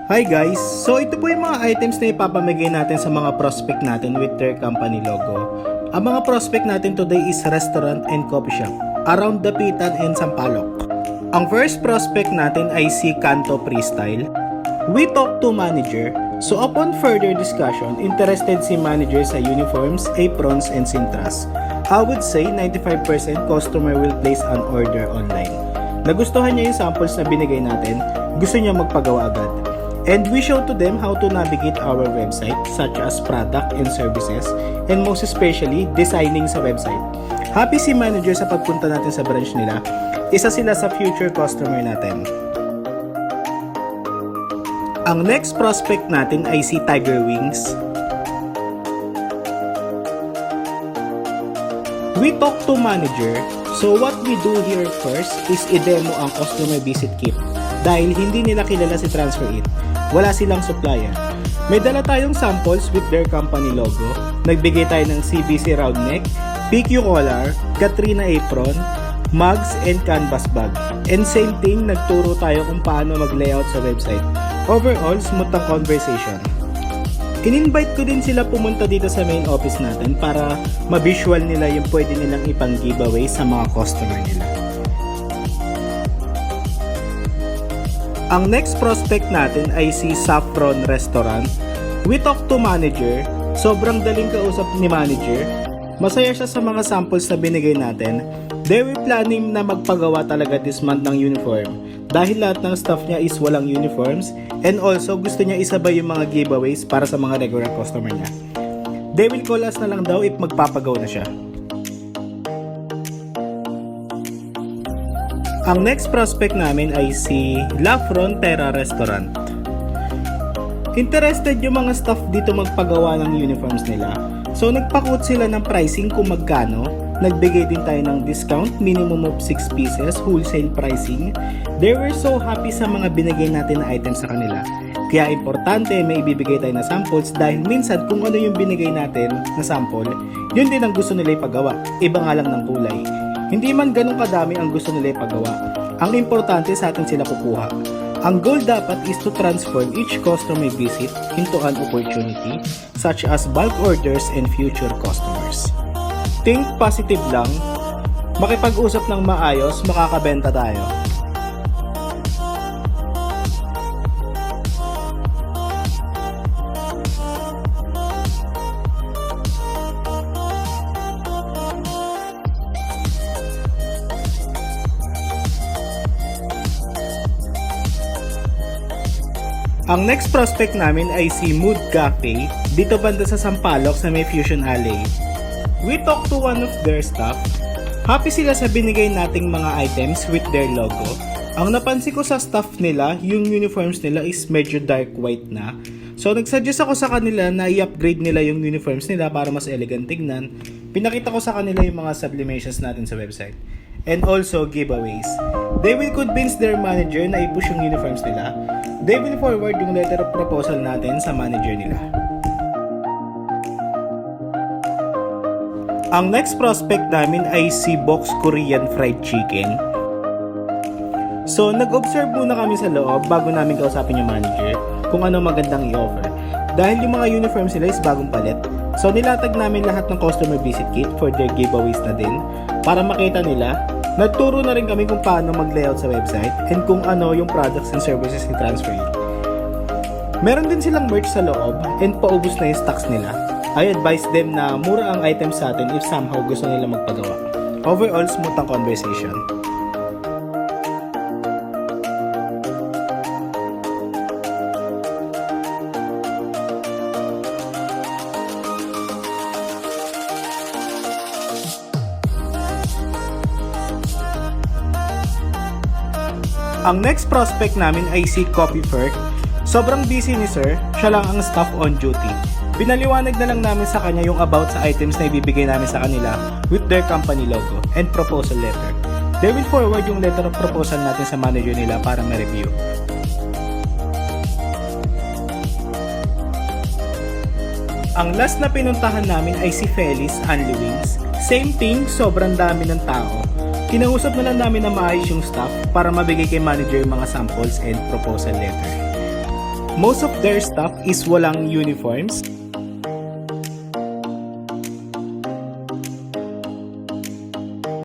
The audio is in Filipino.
Hi guys! So ito po yung mga items na ipapamigay natin sa mga prospect natin with their company logo. Ang mga prospect natin today is restaurant and coffee shop around Dapitan and Sampaloc. Ang first prospect natin ay si Canto Freestyle. We talk to manager. So upon further discussion, interested si manager sa uniforms, aprons, and sintras. I would say 95% customer will place an order online. Nagustuhan niya yung samples na binigay natin, gusto niya magpagawa agad. And we show to them how to navigate our website such as product and services and most especially designing sa website. Happy si manager sa pagpunta natin sa branch nila. Isa sila sa future customer natin. Ang next prospect natin ay si Tiger Wings. We talk to manager. So what we do here first is i-demo ang customer visit kit. Dahil hindi nila kilala si TransferIt. Wala silang supplier. May dala tayong samples with their company logo. Nagbigay tayo ng CBC round neck, PQ collar, Katrina apron, mugs, and canvas bag. And same thing, nagturo tayo kung paano mag-layout sa website. Overall, smooth ang conversation. In-invite ko din sila pumunta dito sa main office natin para ma-visual nila yung pwede nilang ipang-giveaway sa mga customer nila. Ang next prospect natin ay si Saffron Restaurant. We talk to manager. Sobrang daling kausap ni manager. Masaya siya sa mga samples na binigay natin. They were planning na magpagawa talaga this month ng uniform. Dahil lahat ng staff niya is walang uniforms. And also gusto niya isabay yung mga giveaways para sa mga regular customer niya. They will call us na lang daw if magpapagawa na siya. Ang next prospect namin ay si La Frontera Restaurant. Interested yung mga staff dito magpagawa ng uniforms nila. So nagpa-quote sila ng pricing kung magkano. Nagbigay din tayo ng discount, minimum of 6 pieces, wholesale pricing. They were so happy sa mga binigay natin na items sa kanila. Kaya importante may ibibigay tayo na samples dahil minsan kung ano yung binigay natin na sample, yun din ang gusto nila ipagawa. Iba nga lang ng kulay. Hindi man ganun kadami ang gusto nila ipagawa. Ang importante sa atin sila kukuha. Ang goal dapat is to transform each customer visit into an opportunity such as bulk orders and future customers. Think positive lang. Makipag-usap ng maayos, makakabenta tayo. Ang next prospect namin ay si Mood Cafe, dito banda sa Sampaloc sa may Fusion Alley. We talk to one of their staff. Happy sila sa binigay nating mga items with their logo. Ang napansin ko sa staff nila, yung uniforms nila is medyo dark white na. So nagsuggest ako sa kanila na i-upgrade nila yung uniforms nila para mas elegant tignan. Pinakita ko sa kanila yung mga sublimations natin sa website. And also giveaways. They will convince their manager na i-push yung uniforms nila. They will forward yung letter of proposal natin sa manager nila. Ang next prospect namin ay si Box Korean Fried Chicken. So nag-observe muna kami sa loob bago namin kausapin yung manager kung ano magandang i-offer. Dahil yung mga uniforms nila is bagong palit. So nilatag namin lahat ng customer visit kit for their giveaways na din para makita nila. Nagturo na rin kami kung paano mag-layout sa website and kung ano yung products and services ni TransferIt. Meron din silang merch sa loob and paubos na yung stocks nila. I advise them na mura ang items sa atin if somehow gusto nila magpagawa. Overall, smooth ang conversation. Ang next prospect namin ay si Coffee Ferk. Sobrang busy ni sir, siya lang ang staff on duty. Pinaliwanag na lang namin sa kanya yung about sa items na ibibigay namin sa kanila with their company logo and proposal letter. They will forward yung letter of proposal natin sa manager nila para ma-review. Ang last na pinuntahan namin ay si Feliz Unli Wings. Same thing, sobrang dami ng tao. Kinausap na lang namin na maayos yung staff para mabigay kay manager yung mga samples and proposal letter. Most of their staff is walang uniforms,